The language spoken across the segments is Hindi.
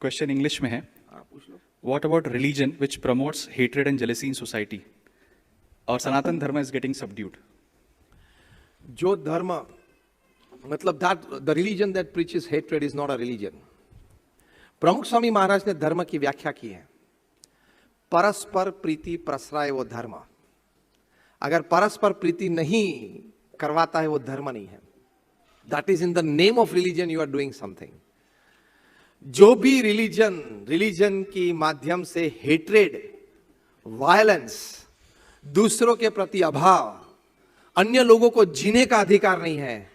क्वेश्चन इंग्लिश में है. पूछ लो. What about religion which promotes hatred and jealousy in society? और सनातन धर्म is getting subdued. जो धर्म मतलब the religion that preaches hatred is not a religion. प्रमुख स्वामी महाराज ने धर्म की व्याख्या की है. परस्पर प्रीति प्रसराए वो धर्म. अगर परस्पर प्रीति नहीं करवाता है वो धर्म नहीं है. That is in the name of religion you are doing something. जो भी रिलीजन की माध्यम से हेट्रेड, वायलेंस, दूसरों के प्रति अभाव, अन्य लोगों को जीने का अधिकार नहीं है,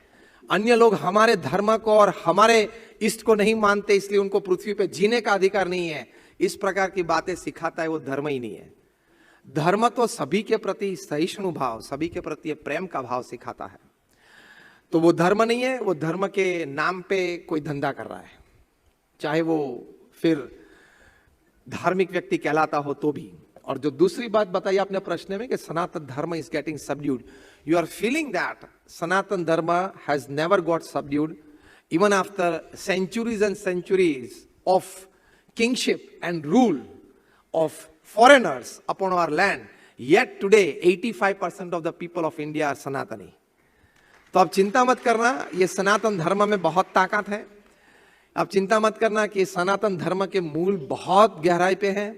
अन्य लोग हमारे धर्म को और हमारे इष्ट को नहीं मानते इसलिए उनको पृथ्वी पे जीने का अधिकार नहीं है, इस प्रकार की बातें सिखाता है वो धर्म ही नहीं है. धर्म तो सभी के प्रति सहिष्णु भाव, सभी के प्रति प्रेम का भाव सिखाता है. तो वो धर्म नहीं है. वो धर्म के नाम पे कोई धंधा कर रहा है, चाहे वो फिर धार्मिक व्यक्ति कहलाता हो तो भी. और जो दूसरी बात बताई आपने प्रश्न में कि Sanatan Dharma is getting subdued, you are feeling that Sanatan Dharma has never got subdued even after centuries and centuries of kingship and rule of foreigners upon our land. Yet today 85% of the people of India are Sanatani. तो आप चिंता मत करना, ये सनातन धर्म में बहुत ताकत है. आप चिंता मत करना कि सनातन धर्म के मूल बहुत गहराई पे हैं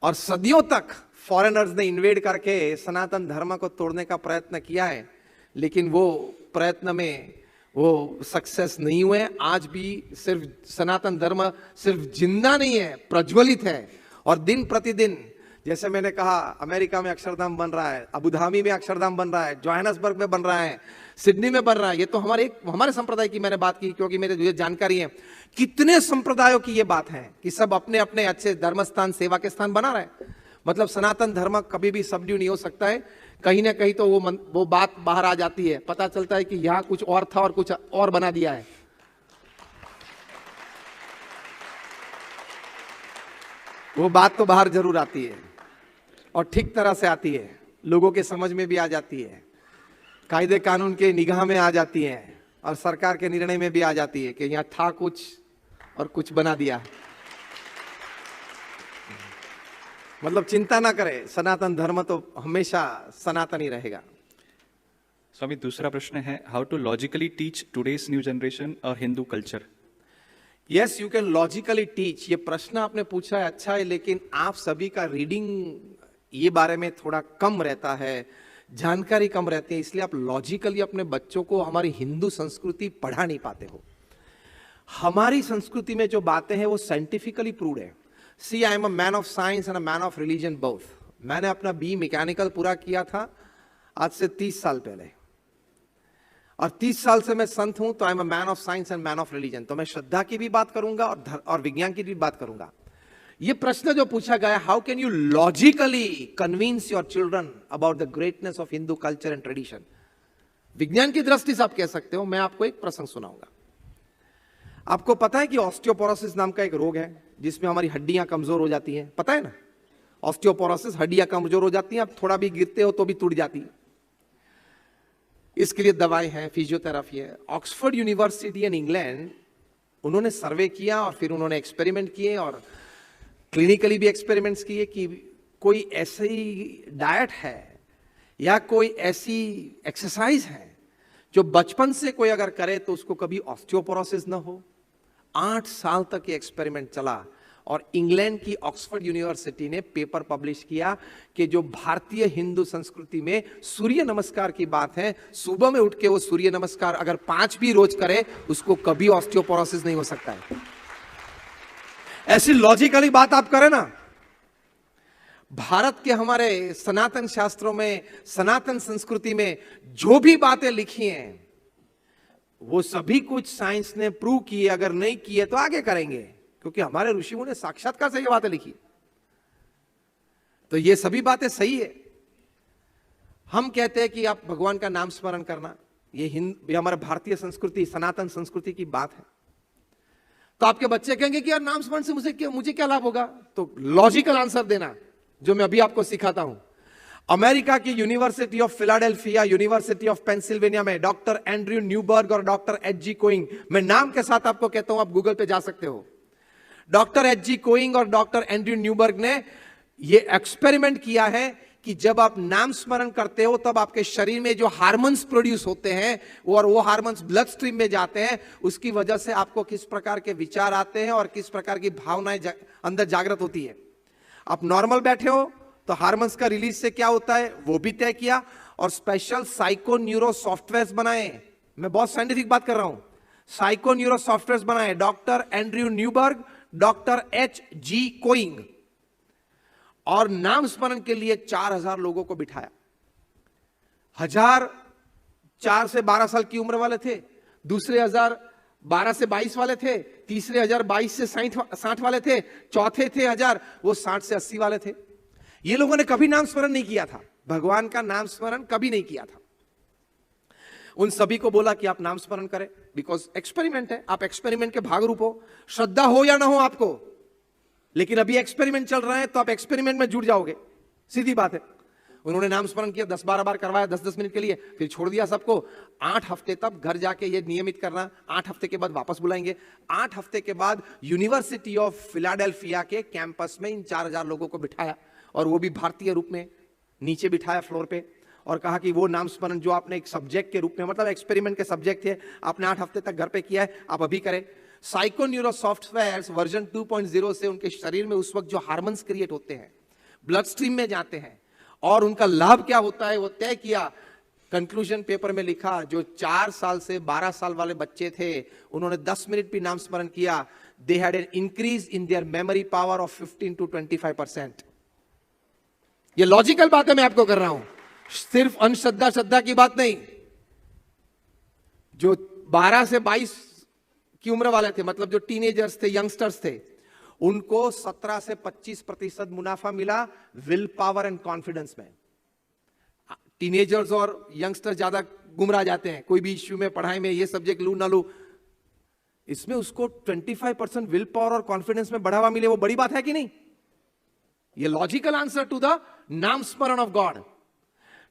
और सदियों तक फॉरेनर्स ने इन्वेड करके सनातन धर्म को तोड़ने का प्रयत्न किया है, लेकिन वो प्रयत्न में वो सक्सेस नहीं हुए. आज भी सिर्फ सनातन धर्म सिर्फ जिंदा नहीं है, प्रज्वलित है. और दिन प्रतिदिन, जैसे मैंने कहा, अमेरिका में अक्षरधाम बन रहा है, अबू धाबी में अक्षरधाम बन रहा है, जोहान्सबर्ग में बन रहा है, सिडनी में बन रहा है. ये तो हमारे संप्रदाय की मैंने बात की क्योंकि मेरे जानकारी है. कितने संप्रदायों की ये बात है कि सब अपने अपने अच्छे धर्म स्थान, सेवा के स्थान बना रहे हैं. मतलब सनातन धर्म कभी भी सबड्यू नहीं हो सकता है. कहीं ना कहीं तो वो बात बाहर आ जाती है, पता चलता है कि यहां कुछ और था और कुछ और बना दिया है. वो बात तो बाहर जरूर आती है और ठीक तरह से आती है, लोगों के समझ में भी आ जाती है, कायदे कानून के निगाह में आ जाती है और सरकार के निर्णय में भी आ जाती है कि यहाँ था कुछ और कुछ बना दिया. मतलब चिंता ना करें, सनातन धर्म तो हमेशा सनातन ही रहेगा. स्वामी, दूसरा प्रश्न है, how to logically teach today's new generation our Hindu culture. Yes, you can logically teach. ये प्रश्न आपने पूछा है, अच्छा है, लेकिन आप सभी का रीडिंग ये बारे में थोड़ा कम रहता है, जानकारी कम रहती है, इसलिए आप लॉजिकली अपने बच्चों को हमारी हिंदू संस्कृति पढ़ा नहीं पाते हो. हमारी संस्कृति में जो बातें हैं वो साइंटिफिकली प्रूव्ड है. See, I am a man of science and a man of religion both. मैंने अपना बी मैकेनिकल पूरा किया था आज से 30 साल पहले, और 30 साल से मैं संत हूं. तो आई am a man of science and man of religion. तो मैं श्रद्धा की भी बात करूंगा और विज्ञान की भी बात करूंगा. ये प्रश्न जो पूछा गया, how can you logically convince your children about the greatness of Hindu culture and tradition. विज्ञान की दृष्टि से आप कह सकते हो. मैं आपको एक प्रसंग सुनाऊंगा. आपको पता है कि ऑस्टियोपोरोसिस नाम का एक रोग है जिसमें हमारी हड्डियां कमजोर हो जाती हैं, पता है ना? ऑस्टियोपोरोसिस, हड्डियां कमजोर हो जाती हैं, आप थोड़ा भी गिरते हो तो भी टूट जाती है. इसके लिए दवाई है, फिजियोथेरेपी है. ऑक्सफोर्ड यूनिवर्सिटी इन इंग्लैंड, उन्होंने सर्वे किया और फिर उन्होंने एक्सपेरिमेंट किए और क्लिनिकली भी एक्सपेरिमेंट्स किए कि कोई ऐसी डाइट है या कोई ऐसी एक्सरसाइज है जो बचपन से कोई अगर करे तो उसको कभी ऑस्टियोपोरोसिस ना हो. 8 साल तक ये एक्सपेरिमेंट चला और इंग्लैंड की ऑक्सफोर्ड यूनिवर्सिटी ने पेपर पब्लिश किया कि जो भारतीय हिंदू संस्कृति में सूर्य नमस्कार की बात है, सुबह में उठ के वो सूर्य नमस्कार अगर 5 भी रोज करे उसको कभी ऑस्टियोपोरोसिस नहीं हो सकता है. ऐसी लॉजिकली बात आप करें ना. भारत के हमारे सनातन शास्त्रों में, सनातन संस्कृति में जो भी बातें लिखी हैं वो सभी कुछ साइंस ने प्रूव किए. अगर नहीं किए तो आगे करेंगे, क्योंकि हमारे ऋषियों ने साक्षात्कार से ये बातें लिखी. तो ये सभी बातें सही है. हम कहते हैं कि आप भगवान का नाम स्मरण करना, ये हमारे भारतीय संस्कृति, सनातन संस्कृति की बात है. तो आपके बच्चे कहेंगे कि यार नाम स्मरण से मुझे क्या लाभ होगा? तो लॉजिकल आंसर देना जो मैं अभी आपको सिखाता हूं. अमेरिका की university of Philadelphia, university of Pennsylvania में डॉक्टर एंड्रयू न्यूबर्ग और डॉक्टर एच जी कोइंग, मैं नाम के साथ आपको कहता हूं, आप गूगल पे जा सकते हो. Doctor H.G. कोइंग और डॉक्टर एंड्रयू न्यूबर्ग ने यह एक्सपेरिमेंट किया है कि जब आप नाम स्मरण करते हो तब आपके शरीर में जो हार्मोन्स प्रोड्यूस होते हैं और वो हार्मोन्स ब्लड स्ट्रीम में जाते हैं, उसकी वजह से आपको किस प्रकार के विचार आते हैं और किस प्रकार की भावनाएं अंदर जागृत होती है। आप नॉर्मल बैठे हो तो हार्मोन्स का रिलीज से क्या होता है वो भी तय किया, और स्पेशल साइको न्यूरो सॉफ्टवेयर बनाए। मैं बहुत साइंटिफिक बात कर रहा हूं। साइको न्यूरो सॉफ्टवेयर बनाए doctor Andrew Newberg, doctor H.G. कोइंग, और नाम स्मरण के लिए 4000 लोगों को बिठाया। 1000 4 से 12 साल की उम्र वाले थे, दूसरे 1000 12 से 22 वाले थे, तीसरे 1000 22 से 60 वाले थे, चौथे थे 1000 वो 60 से 80 वाले थे। ये लोगों ने कभी नाम स्मरण नहीं किया था, भगवान का नाम स्मरण कभी नहीं किया था। उन सभी को बोला कि आप नाम स्मरण करें, बिकॉज एक्सपेरिमेंट है, आप एक्सपेरिमेंट के भाग रूप हो, श्रद्धा हो या ना हो आपको, लेकिन अभी एक्सपेरिमेंट चल रहा है तो आप एक्सपेरिमेंट में जुड़ जाओगे, सीधी बात है। उन्होंने नाम स्मरण किया, 10-12 बार करवाया 10-10 मिनट के लिए, फिर छोड़ दिया सबको। 8 हफ्ते तब घर जाके ये नियमित करना, 8 हफ्ते के बाद वापस बुलाएंगे। 8 हफ्ते के बाद यूनिवर्सिटी ऑफ फिलाडेल्फिया के कैंपस में इन 4000 लोगों को बिठाया, और वो भी भारतीय रूप में नीचे बिठाया फ्लोर पे, और कहा कि वो नाम स्मरण जो आपने एक सब्जेक्ट के रूप में, मतलब एक्सपेरिमेंट के सब्जेक्ट थे, आपने 8 हफ्ते तक घर पे किया है, आप अभी करें। साइको न्यूरो सॉफ्टवेयर वर्जन 2.0 से उनके शरीर में उस वक्त जो हार्मोन्स क्रिएट होते हैं ब्लड स्ट्रीम में जाते हैं, और उनका लाभ क्या होता है वो तय किया। कंक्लूजन पेपर में लिखा, जो 4 साल से 12 साल वाले बच्चे थे उन्होंने 10 मिनट भी नाम स्मरण किया, they had an increase in their memory power of 15 to 25%। ये लॉजिकल बात है, मैं आपको कर रहा हूं, सिर्फ अंधश्रद्धा श्रद्धा की बात नहीं। जो 12 से 22 की उम्र वाले थे, मतलब जो टीनेजर्स थे, यंगस्टर्स थे, उनको 17 से 25% मुनाफा मिला विल पावर एंड कॉन्फिडेंस में। टीनेजर्स और यंगस्टर्स ज्यादा गुमराह जाते हैं, कोई भी इश्यू में, पढ़ाई में, ये सब्जेक्ट लू ना लू, इसमें उसको 25% विल पावर और कॉन्फिडेंस में बढ़ावा मिले, वो बड़ी बात है कि नहीं? ये लॉजिकल आंसर टू द नाम स्मरण ऑफ गॉड।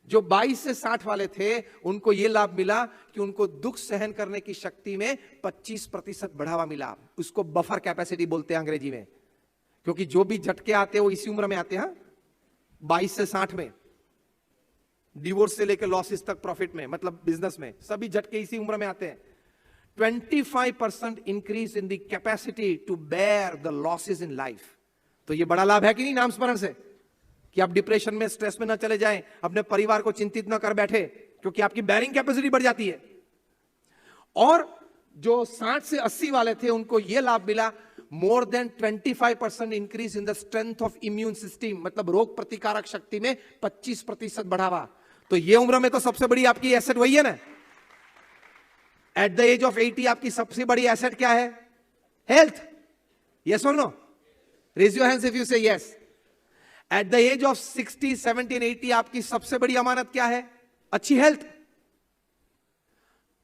जो 22 से 60 वाले थे उनको यह लाभ मिला कि उनको दुख सहन करने की शक्ति में 25% बढ़ावा मिला। उसको बफर कैपेसिटी बोलते हैं अंग्रेजी में, क्योंकि जो भी झटके आते हैं वो इसी उम्र में आते हैं, 22 से 60 में, डिवोर्स से लेकर लॉसेस तक प्रॉफिट में, मतलब बिजनेस में, सभी झटके इसी उम्र में आते हैं। 25% increase in the capacity to bear the losses in life. तो ये बड़ा लाभ है कि नहीं नाम स्मरण से, कि आप डिप्रेशन में, स्ट्रेस में ना चले जाएं, अपने परिवार को चिंतित ना कर बैठे, क्योंकि आपकी बैरिंग कैपेसिटी बढ़ जाती है। और जो 60 से 80 वाले थे उनको यह लाभ मिला, more than 25% increase in the strength of immune system, मतलब रोग प्रतिकारक शक्ति में 25% बढ़ावा। तो ये उम्र में तो सबसे बड़ी आपकी एसेट वही है ना। एट द एज ऑफ 80 आपकी सबसे बड़ी एसेट क्या है? Health. Yes or no? Raise your hands if you say yes. At the age of 60, 70, 80 आपकी सबसे बड़ी अमानत क्या है? अच्छी health.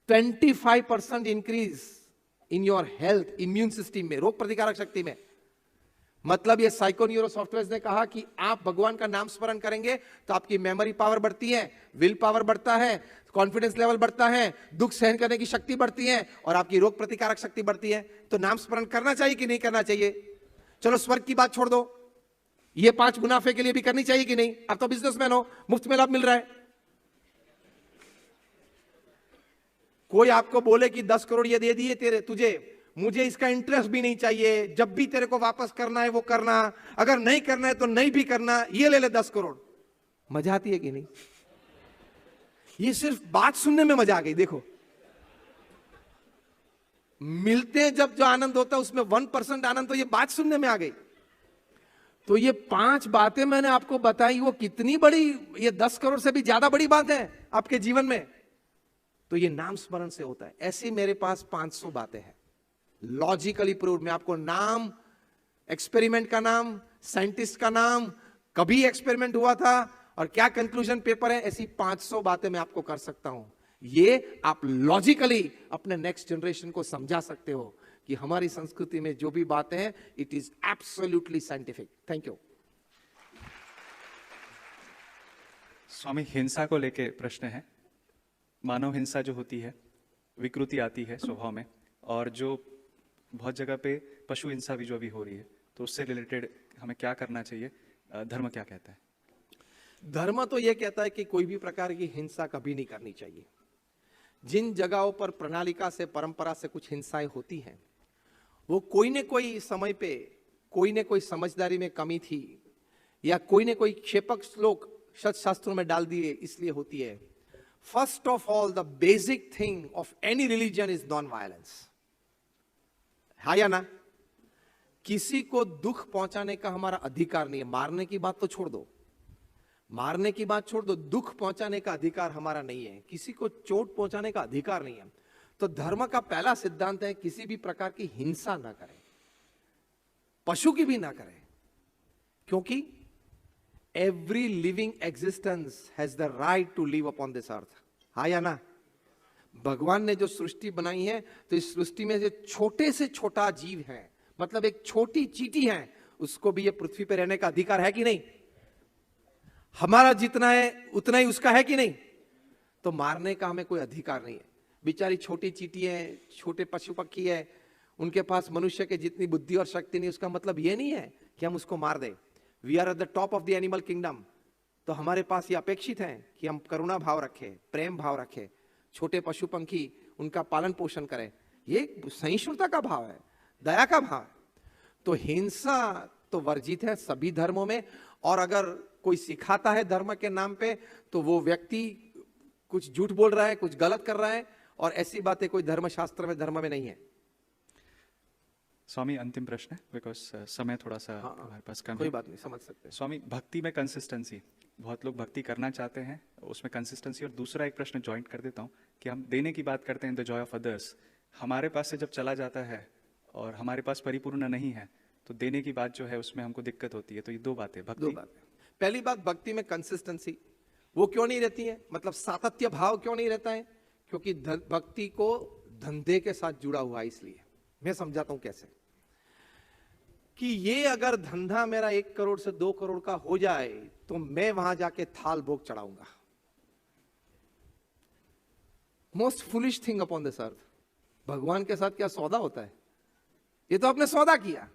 25% increase in your health, immune system में, रोग प्रतिकारक शक्ति में। मतलब ये साइको न्यूरो सॉफ्टवेयर ने कहा कि आप भगवान का नाम स्मरण करेंगे तो आपकी मेमोरी पावर बढ़ती है, विल पावर बढ़ता है, कॉन्फिडेंस लेवल बढ़ता है, दुख सहन करने की शक्ति बढ़ती है, और आपकी रोग प्रतिकारक शक्ति बढ़ती है। तो नाम स्मरण करना चाहिए कि नहीं करना चाहिए? चलो स्वर्ग की बात छोड़ दो, ये 5 मुनाफे के लिए भी करनी चाहिए कि नहीं? आप तो बिजनेसमैन हो, मुफ्त में लाभ मिल रहा है। कोई आपको बोले कि 10 करोड़ ये दे दिए तेरे तुझे, मुझे इसका इंटरेस्ट भी नहीं चाहिए, जब भी तेरे को वापस करना है वो करना, अगर नहीं करना है तो नहीं भी करना, ये ले ले 10 करोड़। मजा आती है कि नहीं? ये सिर्फ बात सुनने में मजा आ गई। देखो, मिलते हैं जब जो आनंद होता है उसमें 1% आनंद तो ये बात सुनने में आ गई। तो ये 5 बातें मैंने आपको बताई, वो कितनी बड़ी, ये 10 करोड़ से भी ज्यादा बड़ी बात है आपके जीवन में। तो ये नाम स्मरण से होता है। ऐसी मेरे पास 500 बातें हैं, लॉजिकली प्रूव्ड। मैं आपको नाम, एक्सपेरिमेंट का नाम, साइंटिस्ट का नाम, कभी एक्सपेरिमेंट हुआ था और क्या कंक्लूजन पेपर है, ऐसी 500 बातें मैं आपको कर सकता हूं। ये आप लॉजिकली अपने नेक्स्ट जनरेशन को समझा सकते हो कि हमारी संस्कृति में जो भी बातें हैं, it is absolutely scientific. Thank you. Swami, हिंसा को लेके प्रश्न है। मानव हिंसा जो होती है, विकृति आती है स्वभाव में, और जो बहुत जगह पे पशु हिंसा भी जो अभी हो रही है, तो उससे रिलेटेड हमें क्या करना चाहिए? धर्म क्या कहता है? धर्म तो यह कहता है कि कोई भी प्रकार की हिंसा कभी नहीं करनी चाहिए। जिन जगहों पर प्रणालिका से, परंपरा से कुछ हिंसाएं होती हैं, वो कोई न कोई समय पे कोई न कोई समझदारी में कमी थी, या कोई न कोई क्षेपक श्लोक शास्त्रों में डाल दिए इसलिए होती है। First of all, the basic thing of any religion is non violence. हाँ या ना? किसी को दुख पहुंचाने का हमारा अधिकार नहीं है। मारने की बात तो छोड़ दो, मारने की बात छोड़ दो, दुख पहुंचाने का अधिकार हमारा नहीं है, किसी को चोट पहुंचाने का अधिकार नहीं है। तो धर्म का पहला सिद्धांत है किसी भी प्रकार की हिंसा ना करें, पशु की भी ना करें, क्योंकि every living existence has the right to live upon this earth. हाँ या ना? भगवान ने जो सृष्टि बनाई है, तो इस सृष्टि में जो छोटे से छोटा जीव है, मतलब एक छोटी चींटी है, उसको भी ये पृथ्वी पर रहने का अधिकार है कि नहीं? हमारा जितना है उतना ही उसका है कि नहीं? तो मारने का हमें कोई अधिकार नहीं है। बेचारी छोटी चींटी है, छोटे पशु पक्षी है, उनके पास मनुष्य के जितनी बुद्धि और शक्ति नहीं, उसका मतलब ये नहीं है कि हम उसको मार दें। We are at the top of the animal kingdom, तो हमारे पास ये अपेक्षित है कि हम करुणा भाव रखें, प्रेम भाव रखें, छोटे पशु पंखी उनका पालन पोषण करें। ये सहिष्णुता का भाव है, दया का भाव है। तो हिंसा तो वर्जित है सभी धर्मों में, और अगर कोई सिखाता है धर्म के नाम पे, तो वो व्यक्ति कुछ झूठ बोल रहा है, कुछ गलत कर रहा है, और ऐसी बातें कोई धर्मशास्त्र में, धर्म में नहीं है। स्वामी, अंतिम प्रश्न है, बिकॉज समय थोड़ा सा हमारे पास कम है। कोई बात नहीं, समझ सकते हैं। स्वामी, भक्ति में कंसिस्टेंसी, बहुत लोग भक्ति करना चाहते हैं, उसमें कंसिस्टेंसी। और दूसरा एक प्रश्न ज्वाइंट कर देता हूँ कि हम देने की बात करते हैं, द जॉय ऑफ अदर्स, हमारे पास से जब चला जाता है और हमारे पास परिपूर्ण नहीं है, तो देने की बात जो है उसमें हमको दिक्कत होती है। तो ये दो बातें, भक्ति। दो बातें। पहली बात, भक्ति में कंसिस्टेंसी वो क्यों नहीं रहती है, मतलब सातत्य भाव क्यों नहीं रहता है? क्योंकि भक्ति को धंधे के साथ जुड़ा हुआ है। इसलिए मैं समझाता हूं कैसे, कि ये अगर धंधा मेरा 1 करोड़ से 2 करोड़ का हो जाए, तो मैं वहां जाके थाल भोग चढ़ाऊंगा। Most foolish thing upon this earth. भगवान के साथ क्या सौदा होता है? ये तो आपने सौदा किया।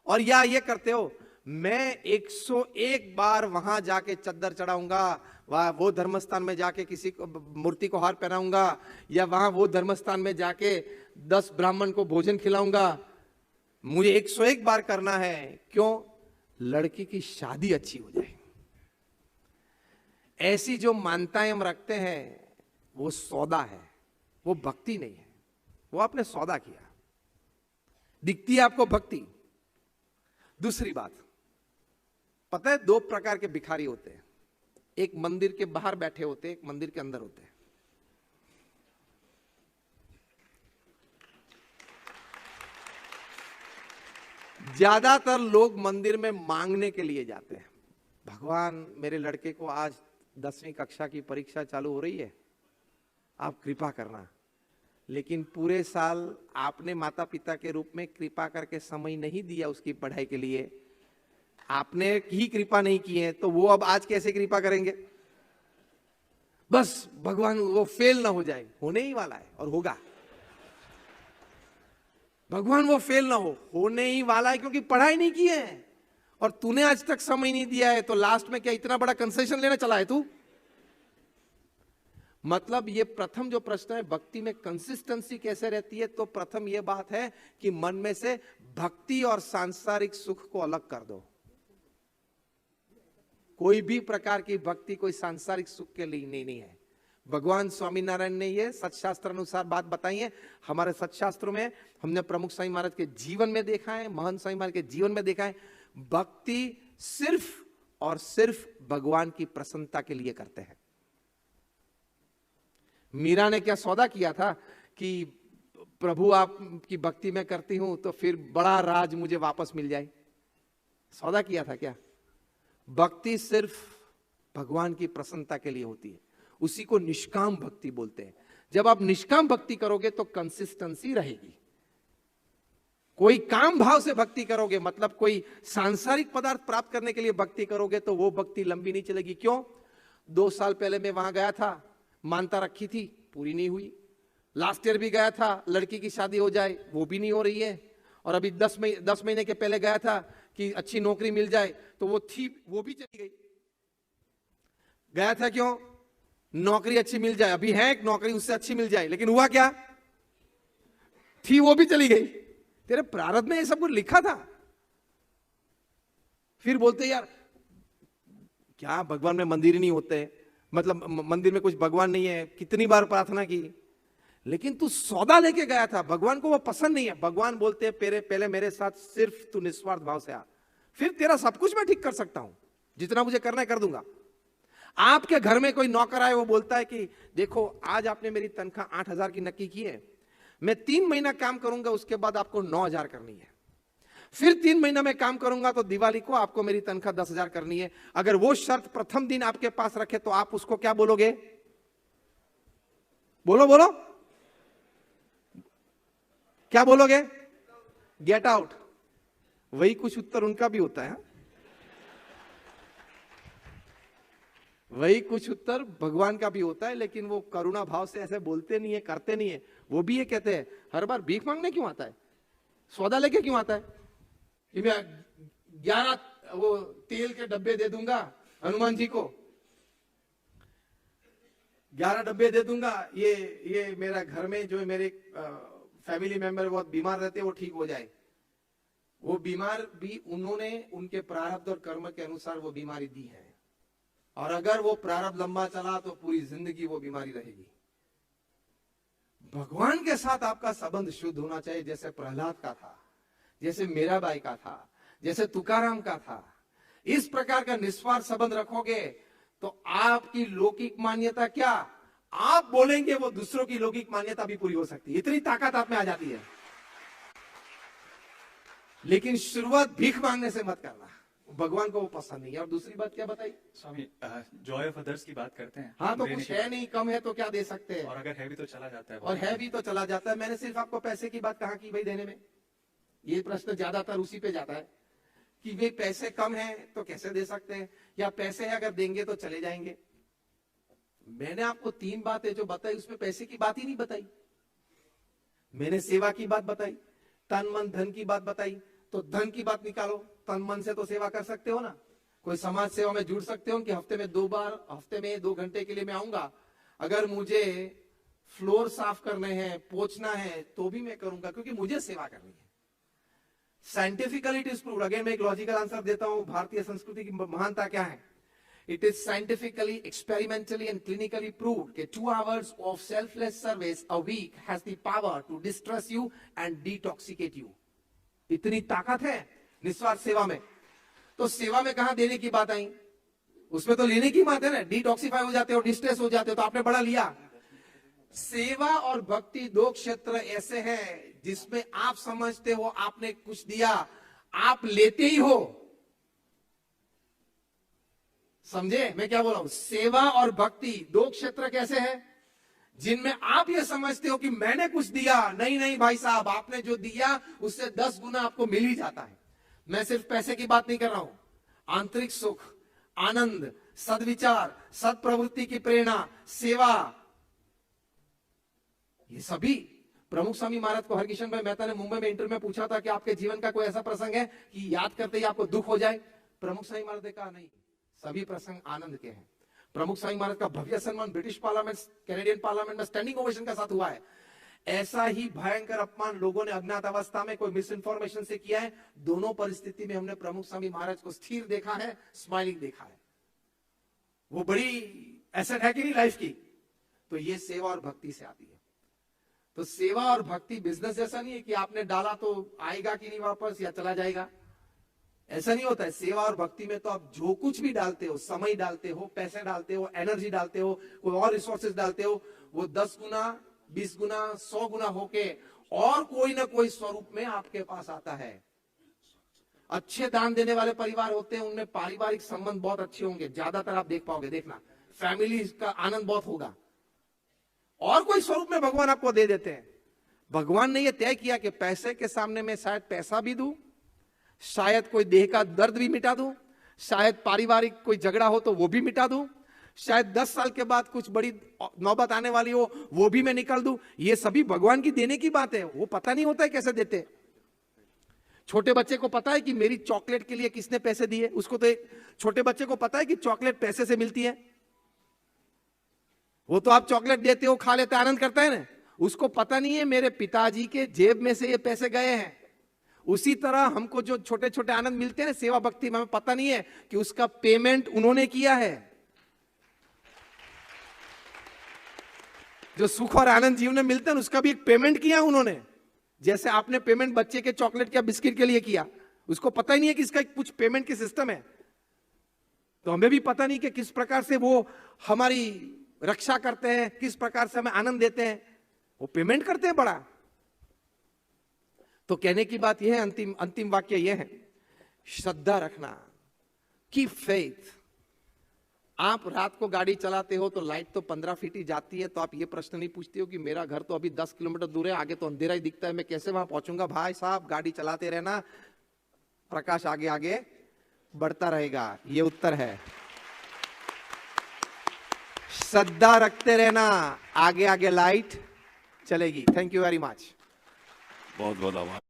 और या ये करते हो, मैं 101 बार वहां जाके चद्दर चढ़ाऊंगा, वहां वो धर्मस्थान में जाके किसी को मूर्ति को हार पहनाऊंगा, या वहां वो धर्मस्थान में जाके 10 ब्राह्मण को भोजन खिलाऊंगा। मुझे 101 बार करना है। क्यों? लड़की की शादी अच्छी हो जाए। ऐसी जो मान्यताएं हम रखते हैं, वो सौदा है, वो भक्ति नहीं है। वो आपने सौदा किया, दिखती है आपको भक्ति। दूसरी बात, पता है 2 प्रकार के भिखारी होते हैं, एक मंदिर के बाहर बैठे होते हैं, एक मंदिर के अंदर होते हैं। ज्यादातर लोग मंदिर में मांगने के लिए जाते हैं। भगवान, मेरे लड़के को आज 10वीं कक्षा की परीक्षा चालू हो रही है, आप कृपा करना। लेकिन पूरे साल आपने माता पिता के रूप में कृपा करके समय नहीं दिया उसकी पढ़ाई के लिए, आपने ही कृपा नहीं की है, तो वो अब आज कैसे कृपा करेंगे? बस भगवान वो फेल ना हो जाए, होने ही वाला है और होगा। भगवान वो फेल ना हो, होने ही वाला है, क्योंकि पढ़ाई नहीं की है और तूने आज तक समय नहीं दिया है, तो लास्ट में क्या इतना बड़ा कंसेशन लेने चला है तू? मतलब ये प्रथम जो प्रश्न है, भक्ति में कंसिस्टेंसी कैसे रहती है, तो प्रथम ये बात है कि मन में से भक्ति और सांसारिक सुख को अलग कर दो। कोई भी प्रकार की भक्ति कोई सांसारिक सुख के लिए नहीं है। भगवान स्वामीनारायण ने ये सत्शास्त्र अनुसार बात बताई है। हमारे सत्शास्त्रों में हमने प्रमुख स्वामी महाराज के जीवन में देखा है, महंत स्वामी महाराज के जीवन में देखा है, भक्ति सिर्फ और सिर्फ भगवान की प्रसन्नता के लिए करते हैं। मीरा ने क्या सौदा किया था कि प्रभु आपकी भक्ति में करती हूं तो फिर बड़ा राज मुझे वापस मिल जाए? सौदा किया था क्या? भक्ति सिर्फ भगवान की प्रसन्नता के लिए होती है, उसी को निष्काम भक्ति बोलते हैं। जब आप निष्काम भक्ति करोगे तो कंसिस्टेंसी रहेगी। कोई काम भाव से भक्ति करोगे, मतलब कोई सांसारिक पदार्थ प्राप्त करने के लिए भक्ति करोगे, तो वो भक्ति लंबी नहीं चलेगी। क्यों? 2 साल पहले मैं वहां गया था, मानता रखी थी, पूरी नहीं हुई। लास्ट ईयर भी गया था, लड़की की शादी हो जाए, वो भी नहीं हो रही है। और अभी 10 महीने के पहले गया था कि अच्छी नौकरी मिल जाए, तो वो थी, वो भी चली गई। गया था क्यों? नौकरी अच्छी मिल जाए, अभी है एक नौकरी उससे अच्छी मिल जाए, लेकिन हुआ क्या? थी वो भी चली गई। तेरे प्रारब्ध में ये सब कुछ लिखा था। फिर बोलते यार क्या भगवान में मंदिर ही नहीं होते, मतलब मंदिर में कुछ भगवान नहीं है, कितनी बार प्रार्थना की, लेकिन तू सौदा लेके गया था, भगवान को वो पसंद नहीं है। भगवान बोलते हैं पहले मेरे साथ सिर्फ तू निस्वार्थ भाव से आ, फिर तेरा सब कुछ मैं ठीक कर सकता हूं, जितना मुझे करना है कर दूंगा। आपके घर में कोई नौकर आए, वो बोलता है कि देखो आज आपने मेरी तनख्वाह 8,000 की नक्की की है, मैं 3 महीना काम करूंगा, उसके बाद आपको 9,000 करनी है, फिर 3 महीना में काम करूंगा तो दिवाली को आपको मेरी तनख्वाह 10,000 करनी है। अगर वो शर्त प्रथम दिन आपके पास रखे तो आप उसको क्या बोलोगे? बोलो बोलो, क्या बोलोगे? Get out. वही कुछ उत्तर उनका भी होता है, वही कुछ उत्तर भगवान का भी होता है, लेकिन वो करुणा भाव से ऐसे बोलते नहीं है, करते नहीं है। वो भी ये कहते हैं हर बार भीख मांगने क्यों आता है, सौदा लेके क्यों आता है कि मैं 11 वो तेल के डब्बे दे दूंगा हनुमान जी को, 11 डब्बे दे दूंगा, ये मेरा घर में जो मेरे फैमिली मेंबर बहुत बीमार रहते हैं वो ठीक हो जाए। वो बीमार भी उन्होंने उनके प्रारब्ध और कर्म के अनुसार वो बीमारी दी है, और अगर वो प्रारब्ध लंबा चला तो पूरी जिंदगी वो बीमारी रहेगी। भगवान के साथ आपका संबंध शुद्ध होना चाहिए, जैसे प्रहलाद का था, जैसे मीराबाई का था, जैसे तुकाराम का था। इस प्रकार का निस्वार्थ संबंध रखोगे तो आपकी लौकिक मान्यता क्या, आप बोलेंगे वो दूसरों की लौकिक मान्यता भी पूरी हो सकती है, इतनी ताकत आप में आ जाती है। लेकिन शुरुआत भीख मांगने से मत करना, भगवान को वो पसंद नहीं है। और दूसरी बात क्या बताई स्वामी? जॉय ऑफ अदर्स की बात करते हैं। हाँ, तो कुछ है नहीं, कम है तो क्या दे सकते हैं, और अगर है भी तो चला जाता है, और है भी तो चला जाता है। मैंने सिर्फ आपको पैसे की बात कहा कि भाई देने में, ये प्रश्न ज्यादातर उसी पे जाता है कि वे पैसे कम है तो कैसे दे सकते हैं, या पैसे है अगर देंगे तो चले जाएंगे। मैंने आपको 3 बातें जो बताई उसमें पैसे की बात ही नहीं बताई। मैंने सेवा की बात बताई, तन मन धन की बात बताई, तो धन की बात निकालो, तन मन से तो सेवा कर सकते हो ना। कोई समाज सेवा में जुड़ सकते हो कि हफ्ते में 2 बार, हफ्ते में 2 घंटे के लिए मैं आऊंगा, अगर मुझे फ्लोर साफ करने हैं, पोंछना है तो भी मैं करूंगा, क्योंकि मुझे सेवा करनी है। Scientifically it is proved, again मैं एक लॉजिकल आंसर देता हूं, भारतीय संस्कृति की महानता क्या है। It is scientifically, experimentally and clinically proved that 2 hours of selfless service a week has the power to distress you and detoxicate you. इतनी ताकत है निस्वार्थ सेवा में। तो सेवा में कहां देने की बात आई, उसमें तो लेने की बात है ना। डिटॉक्सिफाई हो जाते हो, डिस्ट्रेस हो जाते हो, तो आपने बड़ा लिया। सेवा और भक्ति 2 क्षेत्र ऐसे हैं जिसमें आप समझते हो आपने कुछ दिया, आप लेते ही हो। समझे मैं क्या बोल रहा हूं? सेवा और भक्ति 2 क्षेत्र कैसे हैं जिनमें आप ये समझते हो कि मैंने कुछ दिया। नहीं नहीं भाई साहब, आपने जो दिया उससे 10 गुना आपको मिल ही जाता है। मैं सिर्फ पैसे की बात नहीं कर रहा हूं, आंतरिक सुख, आनंद, सद्विचार, सत्प्रवृत्ति की प्रेरणा, सेवा, ये सभी। प्रमुख स्वामी महाराज को हरकिशन भाई मेहता ने मुंबई में इंटरव्यू में पूछा था कि आपके जीवन का कोई ऐसा प्रसंग है कि याद करते ही आपको दुख हो जाए। प्रमुख स्वामी महाराज ने कहा नहीं, सभी प्रसंग आनंद के हैं। प्रमुख स्वामी महाराज का भव्य सम्मान ब्रिटिश पार्लियामेंट, कैनेडियन पार्लियामेंट में स्टैंडिंग ओवेशन के साथ हुआ है। ऐसा ही भयंकर अपमान लोगों ने अज्ञात अवस्था में कोई मिस इन्फॉर्मेशन से किया है। दोनों परिस्थिति में हमने प्रमुख स्वामी महाराज को स्थिर देखा है, स्माइलिंग देखा है। वो बड़ी एसेट है कि नहीं लाइफ की। तो ये सेवा और भक्ति से आती है। तो सेवा और भक्ति बिजनेस जैसा नहीं है कि आपने डाला तो आएगा कि नहीं वापस, या चला जाएगा, ऐसा नहीं होता है। सेवा और भक्ति में तो आप जो कुछ भी डालते हो, समय डालते हो, पैसे डालते हो, एनर्जी डालते हो, कोई और रिसोर्सेज डालते हो, वो 10 गुना, 20 गुना, 100 गुना होके और कोई ना कोई स्वरूप में आपके पास आता है। अच्छे दान देने वाले परिवार होते हैं, उनमें पारिवारिक संबंध बहुत अच्छे होंगे, ज्यादातर आप देख पाओगे, देखना फैमिली का आनंद बहुत होगा, और कोई स्वरूप में भगवान आपको दे देते हैं। भगवान ने यह तय किया कि पैसे के सामने मैं शायद पैसा भी दूं, शायद कोई देह का दर्द भी मिटा दूं, शायद पारिवारिक कोई झगड़ा हो तो वो भी मिटा दूं, शायद 10 साल के बाद कुछ बड़ी नौबत आने वाली हो वो भी मैं निकाल दूं। ये सभी भगवान की देने की बात है, वो पता नहीं होता है कैसे देते। छोटे बच्चे को पता है कि मेरी चॉकलेट के लिए किसने पैसे दिए? उसको तो छोटे बच्चे को पता है कि चॉकलेट पैसे से मिलती है। वो तो आप चॉकलेट देते हो, खा लेते, आनंद करता है ना। उसको पता नहीं है मेरे पिताजी के जेब में से ये पैसे गए हैं। उसी तरह हमको जो छोटे छोटे आनंद मिलते हैं ना सेवा भक्ति में, हमें पता नहीं है कि उसका पेमेंट उन्होंने किया है। जो सुख और आनंद जीवन में मिलते हैं उसका भी एक पेमेंट किया उन्होंने। जैसे आपने पेमेंट बच्चे के चॉकलेट या बिस्किट के लिए किया, उसको पता ही नहीं है कि इसका कुछ पेमेंट की सिस्टम है। तो हमें भी पता नहीं कि किस प्रकार से वो हमारी रक्षा करते हैं, किस प्रकार से हमें आनंद देते हैं। वो पेमेंट करते हैं बड़ा। तो कहने की बात यह है, अंतिम वाक्य यह है, श्रद्धा रखना, कीप फेथ। आप रात को गाड़ी चलाते हो तो लाइट तो 15 फीट ही जाती है, तो आप ये प्रश्न नहीं पूछते हो कि मेरा घर तो अभी 10 किलोमीटर दूर है, आगे तो अंधेरा ही दिखता है, मैं कैसे वहां पहुंचूंगा? भाई साहब, गाड़ी चलाते रहना, प्रकाश आगे आगे बढ़ता रहेगा। ये उत्तर है। श्रद्धा रखते रहना, आगे आगे लाइट चलेगी। Thank you very much. बहुत बहुत आभार।